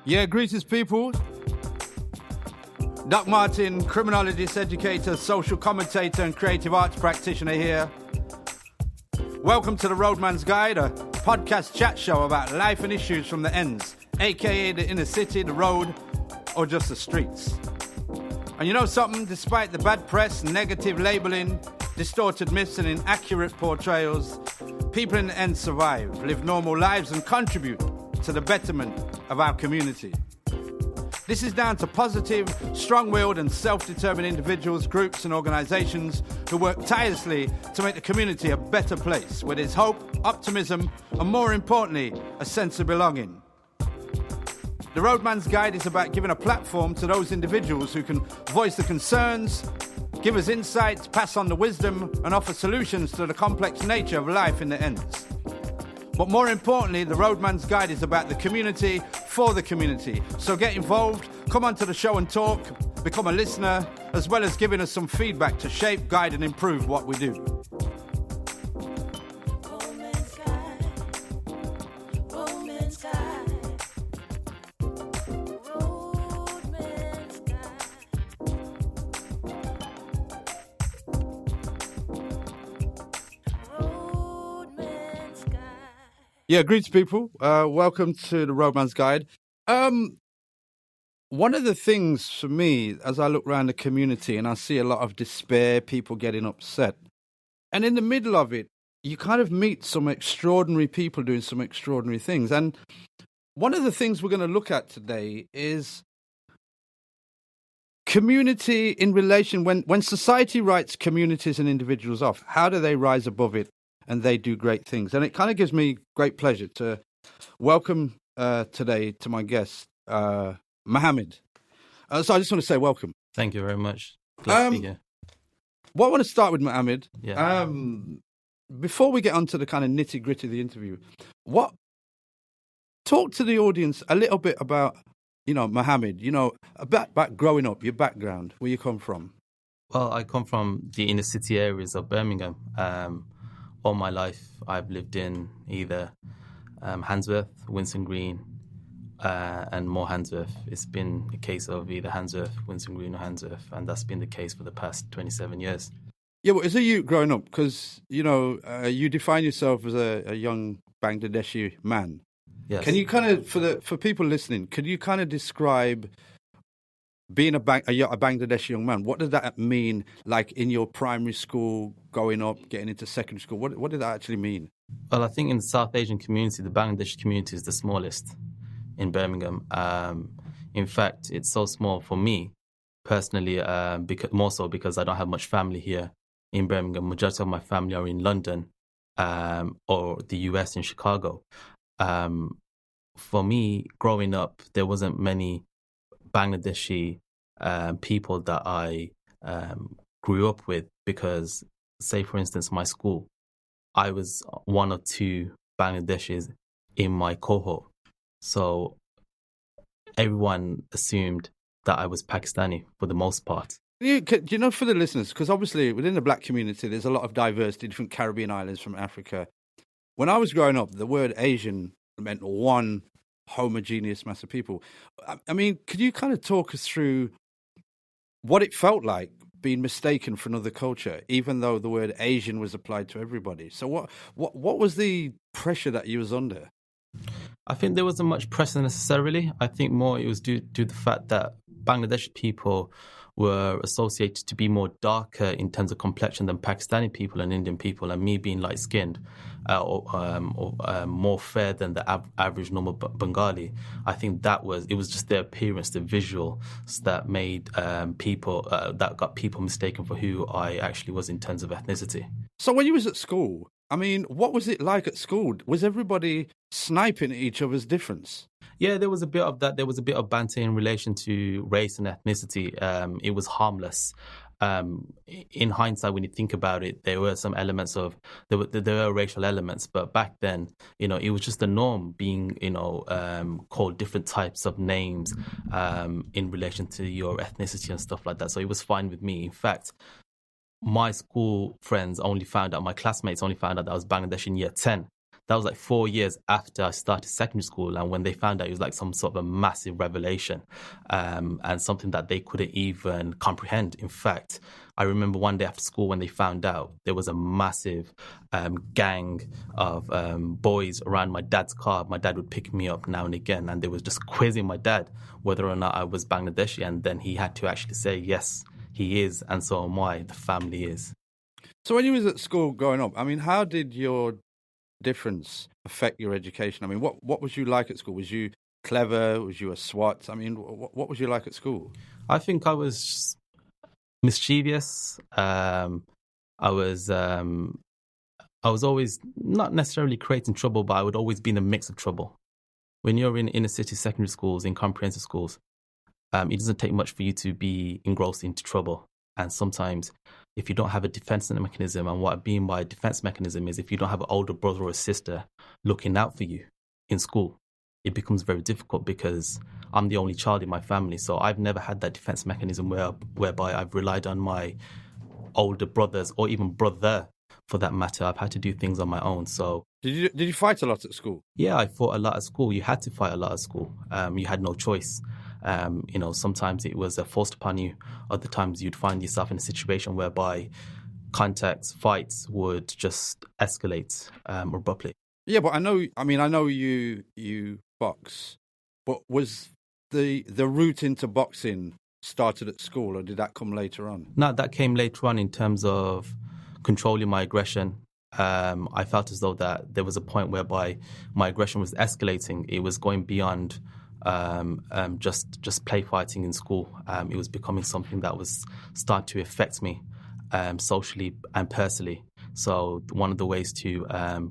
Yeah, greetings, people. Doc Martin, criminologist, educator, social commentator, and creative arts practitioner here. Welcome to the Roadman's Guide, a podcast chat show about life and issues from the ends, aka the inner city, the road, or just the streets. And you know something? Despite the bad press, negative labeling, distorted myths, and inaccurate portrayals, people in the end survive, live normal lives, and contribute to the betterment of our community. This is down to positive, strong-willed and self-determined individuals, groups and organisations who work tirelessly to make the community a better place, where there's hope, optimism and, more importantly, a sense of belonging. The Roadman's Guide is about giving a platform to those individuals who can voice the concerns, give us insights, pass on the wisdom and offer solutions to the complex nature of life in the ends. But more importantly, the Roadman's Guide is about the community, for the community. So get involved, come onto the show and talk, become a listener, as well as giving us some feedback to shape, guide and improve what we do. Yeah, greetings, people. Welcome to the Roadman's Guide. One of the things for me, as I look around the community and I see a lot of despair, people getting upset, and in the middle of it, you kind of meet some extraordinary people doing some extraordinary things. And one of the things we're going to look at today is community in relation, when society writes communities and individuals off, how do they rise above it? And they do great things. And it kind of gives me great pleasure to welcome today to my guest, Mohammed. So I just want to say welcome. Thank you very much. Glad to be here. Well, I want to start with Mohammed. Yeah. Before we get on to the kind of nitty-gritty of the interview, talk to the audience a little bit about, Mohammed, about growing up, your background, where you come from. Well, I come from the inner city areas of Birmingham. All my life, I've lived in either Handsworth, Winson Green, and more Handsworth. It's been a case of either Handsworth, Winson Green, or Handsworth, and that's been the case for the past 27 years. Yeah, well, as a youth growing up, because, you define yourself as a young Bangladeshi man. Yes. Can you kind of, for people listening, could you kind of describe being a Bangladeshi young man? What did that mean, like in your primary school, growing up, getting into secondary school? What did that actually mean? Well, I think in the South Asian community, the Bangladeshi community is the smallest in Birmingham. In fact, it's so small for me personally, more so because I don't have much family here in Birmingham. Majority of my family are in London or the US in Chicago. For me, growing up, there wasn't many Bangladeshi people that I grew up with because, say, for instance, my school, I was one or two Bangladeshis in my cohort. So everyone assumed that I was Pakistani for the most part. Do you know, for the listeners, because obviously within the black community, there's a lot of diversity, different Caribbean islands from Africa. When I was growing up, the word Asian meant one homogeneous mass of people. I mean, could you kind of talk us through what it felt like being mistaken for another culture, even though the word Asian was applied to everybody? So what was the pressure that you was under? I think there wasn't much pressure necessarily. I think more it was due to the fact that Bangladeshi people were associated to be more darker in terms of complexion than Pakistani people and Indian people, and me being light-skinned or more fair than the average normal Bengali. I think it was just their appearance, the visuals that made that got people mistaken for who I actually was in terms of ethnicity. So when you was at school, I mean, what was it like at school? Was everybody sniping at each other's difference? Yeah, there was a bit of that. There was a bit of banter in relation to race and ethnicity. It was harmless. In hindsight, when you think about it, there were some elements of there were racial elements, but back then, it was just the norm being, called different types of names in relation to your ethnicity and stuff like that. So it was fine with me. In fact, my school friends my classmates only found out that I was Bangladeshi in year 10. that was like 4 years after I started secondary school. And when they found out, it was like some sort of a massive revelation, and something that they couldn't even comprehend. In fact, I remember one day after school when they found out, there was a massive gang of boys around my dad's car. My dad would pick me up now and again, and they was just quizzing my dad whether or not I was Bangladeshi. And then he had to actually say, yes, he is, and so am I, the family is. So when you was at school growing up, I mean, how did your difference affect your education? I mean, what was you like at school? Was you clever? Was you a swot? I mean, what was you like at school? I think I was mischievous. I was always not necessarily creating trouble, but I would always be in a mix of trouble. When you're in inner city secondary schools, in comprehensive schools, it doesn't take much for you to be engrossed into trouble. And sometimes if you don't have a defense mechanism, and what I mean by defense mechanism is if you don't have an older brother or sister looking out for you in school, it becomes very difficult because I'm the only child in my family. So I've never had that defense mechanism whereby I've relied on my older brothers or even brother for that matter. I've had to do things on my own. So did you fight a lot at school? Yeah, I fought a lot at school. You had to fight a lot at school. You had no choice. Sometimes it was forced upon you. Other times you'd find yourself in a situation whereby contacts, fights would just escalate abruptly. Yeah, but I know you box, but was the route into boxing started at school, or did that come later on? No, that came later on in terms of controlling my aggression. I felt as though that there was a point whereby my aggression was escalating. It was going beyond just play fighting in school. It was becoming something that was starting to affect me socially and personally. So one of the ways to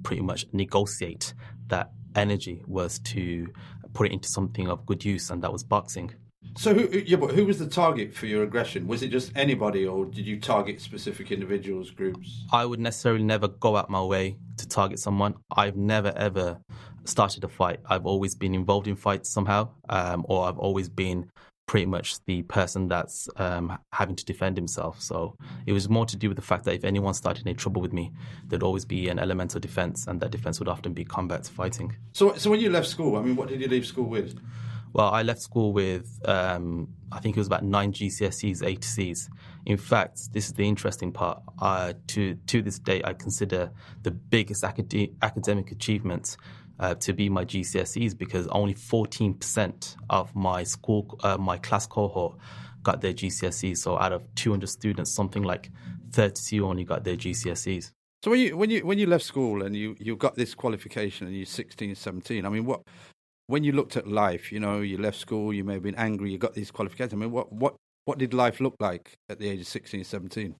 pretty much negotiate that energy was to put it into something of good use, and that was boxing. So who was the target for your aggression? Was it just anybody, or did you target specific individuals, groups? I would necessarily never go out my way to target someone. I've never ever started a fight. I've always been involved in fights somehow, or I've always been pretty much the person that's having to defend himself. So it was more to do with the fact that if anyone started any trouble with me, there'd always be an element of defense, and that defense would often be combat fighting. So when you left school, I mean, what did you leave school with? Well, I left school with, I think it was about 9 GCSEs, 8 Cs. In fact, this is the interesting part. To this day, I consider the biggest academic achievement to be my GCSEs, because only 14% of my my class cohort got their GCSEs. So out of 200 students, something like 32 only got their GCSEs. So when you left school and you got this qualification and you're 16, 17, I mean, when you looked at life, you left school, you may have been angry, you got these qualifications. I mean, what did life look like at the age of 16, 17?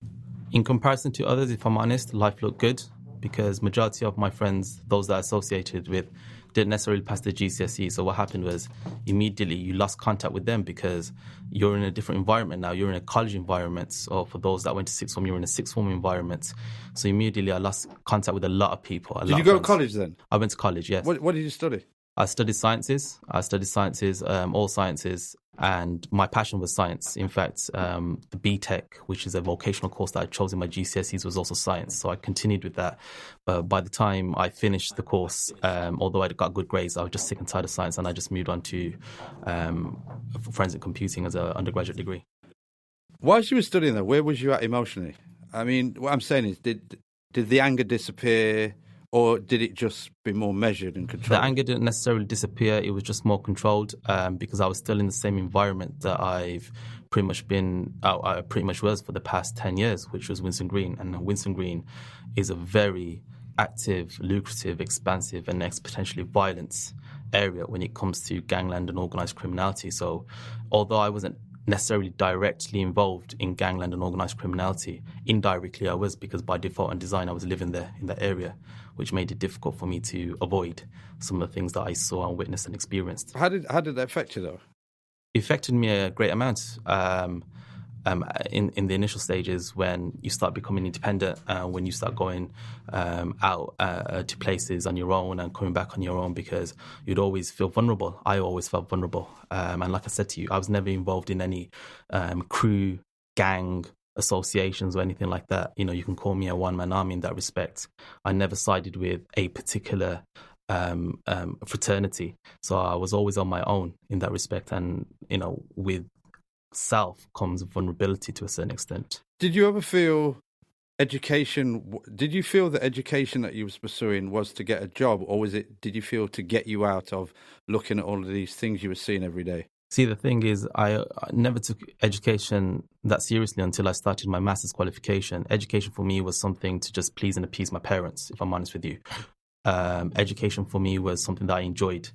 In comparison to others, if I'm honest, life looked good, because majority of my friends, those that I associated with, didn't necessarily pass the GCSE. So what happened was immediately you lost contact with them because you're in a different environment now. You're in a college environment. Or for those that went to sixth form, you're in a sixth form environment. So immediately I lost contact with a lot of people. Did you go to college then? I went to college, yes. What did you study? I studied sciences. All sciences, and my passion was science. In fact, the BTEC, which is a vocational course that I chose in my GCSEs, was also science. So I continued with that. But by the time I finished the course, although I got good grades, I was just sick and tired of science, and I just moved on to forensic computing as an undergraduate degree. Whilst you were studying there, where was you at emotionally? I mean, what I'm saying is, did the anger disappear? Or did it just be more measured and controlled? The anger didn't necessarily disappear. It was just more controlled because I was still in the same environment that I've pretty much I pretty much was for the past 10 years, which was Winson Green. And Winson Green is a very active, lucrative, expansive and potentially violent area when it comes to gangland and organised criminality. So although I wasn't necessarily directly involved in gangland and organised criminality, indirectly I was, because by default and design I was living there in that area, which made it difficult for me to avoid some of the things that I saw and witnessed and experienced. How did that affect you though? It affected me a great amount. In the initial stages, when you start becoming independent, when you start going out to places on your own and coming back on your own, because you'd always feel vulnerable. I always felt vulnerable. And like I said to you, I was never involved in any crew, gang associations or anything like that. You know, you can call me a one-man army in that respect. I never sided with a particular fraternity. So I was always on my own in that respect. And, you know, with self comes vulnerability to a certain extent. Did you ever feel did you feel the education that you was pursuing was to get a job, or did you feel to get you out of looking at all of these things you were seeing every day? See, the thing is, I never took education that seriously until I started my master's qualification. Education for me was something to just please and appease my parents, if I'm honest with you. Education for me was something that I enjoyed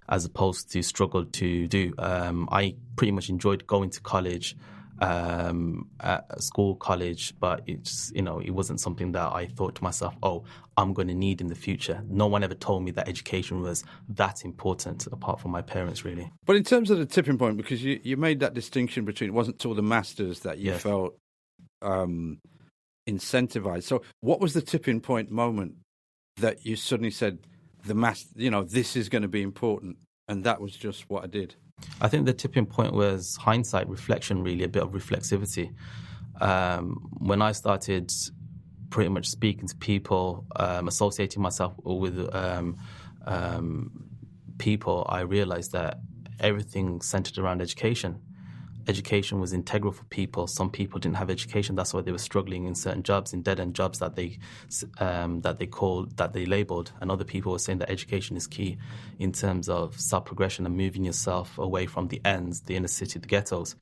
as opposed to struggled to do. I pretty much enjoyed going to college, school, college, but it's, you know, it wasn't something that I thought to myself, oh, I'm going to need in the future. No one ever told me that education was that important, apart from my parents, really. But in terms of the tipping point, because you made that distinction between, it wasn't till the masters that you felt incentivized. So what was the tipping point moment that you suddenly said, this is going to be important, and that was just what I did? I think the tipping point was hindsight, reflection, really, a bit of reflexivity. When I started pretty much speaking to people, associating myself with people, I realized that everything centered around education. Education was integral for people. Some people didn't have education. That's why they were struggling in certain jobs, in dead-end jobs that they labeled. And other people were saying that education is key in terms of self-progression and moving yourself away from the ends, the inner city, the ghettos.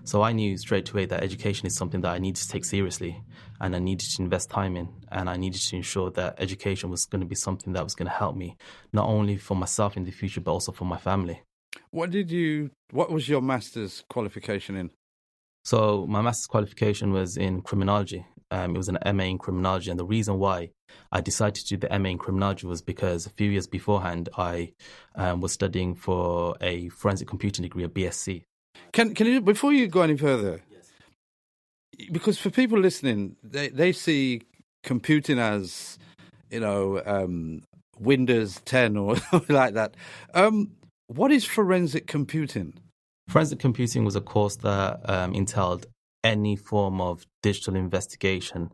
So I knew straight away that education is something that I needed to take seriously, and I needed to invest time in, and I needed to ensure that education was going to be something that was going to help me, not only for myself in the future, but also for my family. What was your master's qualification in? So my master's qualification was in criminology. It was an MA in criminology. And the reason why I decided to do the MA in criminology was because a few years beforehand, I was studying for a forensic computing degree, a BSc. Can you, before you go any further, because for people listening, they see computing as, Windows 10 or like that. What is forensic computing? Forensic computing was a course that entailed any form of digital investigation.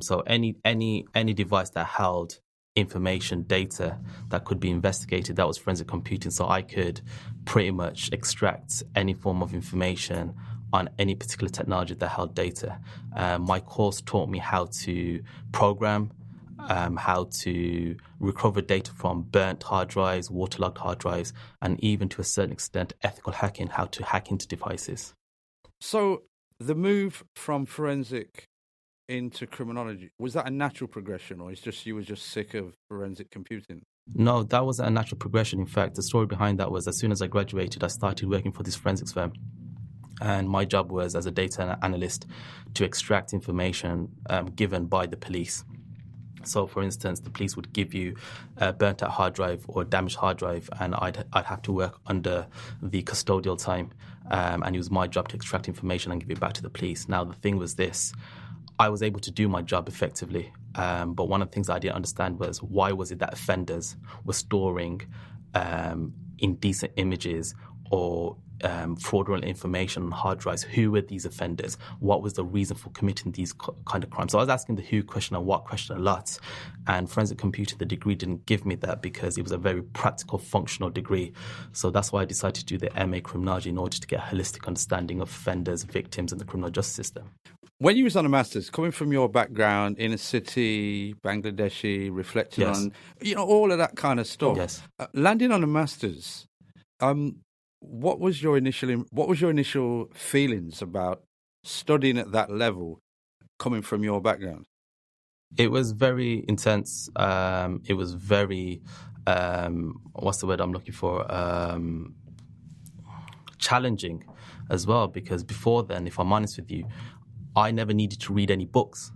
So any device that held information, data that could be investigated, that was forensic computing. So I could pretty much extract any form of information on any particular technology that held data. My course taught me how to program, how to recover data from burnt hard drives, waterlogged hard drives, and even to a certain extent, ethical hacking, how to hack into devices. So the move from forensic into criminology, was that a natural progression, or you were just sick of forensic computing? No, that wasn't a natural progression. In fact, the story behind that was as soon as I graduated, I started working for this forensics firm. And my job was, as a data analyst, to extract information given by the police. So, for instance, the police would give you a burnt-out hard drive or a damaged hard drive, and I'd have to work under the custodial time. And it was my job to extract information and give it back to the police. Now, the thing was this. I was able to do my job effectively, but one of the things I didn't understand was why was it that offenders were storing indecent images or fraudulent information on hard drives? Who were these offenders? What was the reason for committing these kind of crimes? So I was asking the who question and what question a lot. And forensic computing, the degree didn't give me that because it was a very practical, functional degree. So that's why I decided to do the MA criminology in order to get a holistic understanding of offenders, victims, and the criminal justice system. When you was on a master's, coming from your background, inner city, Bangladeshi, reflecting on, all of that kind of stuff. Yes. Landing on a master's, what was your initial feelings about studying at that level, coming from your background? It was very intense. It was very, what's the word I'm looking for? Challenging as well, because before then, if I'm honest with you, I never needed to read any books.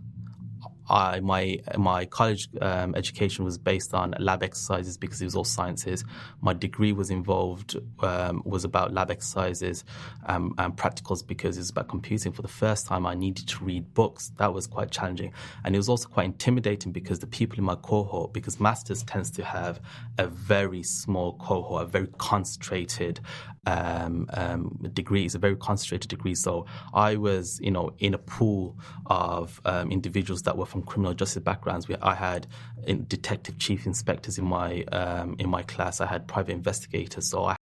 my college education was based on lab exercises because it was all sciences. My degree was about lab exercises and practicals because it was about computing. For the first time, I needed to read books. That was quite challenging. And it was also quite intimidating because the people in my cohort, because masters tends to have a very small cohort, a very concentrated degree. It's a very concentrated degree. So I was, in a pool of individuals that were from criminal justice backgrounds. I had detective chief inspectors in my class. I had private investigators. So I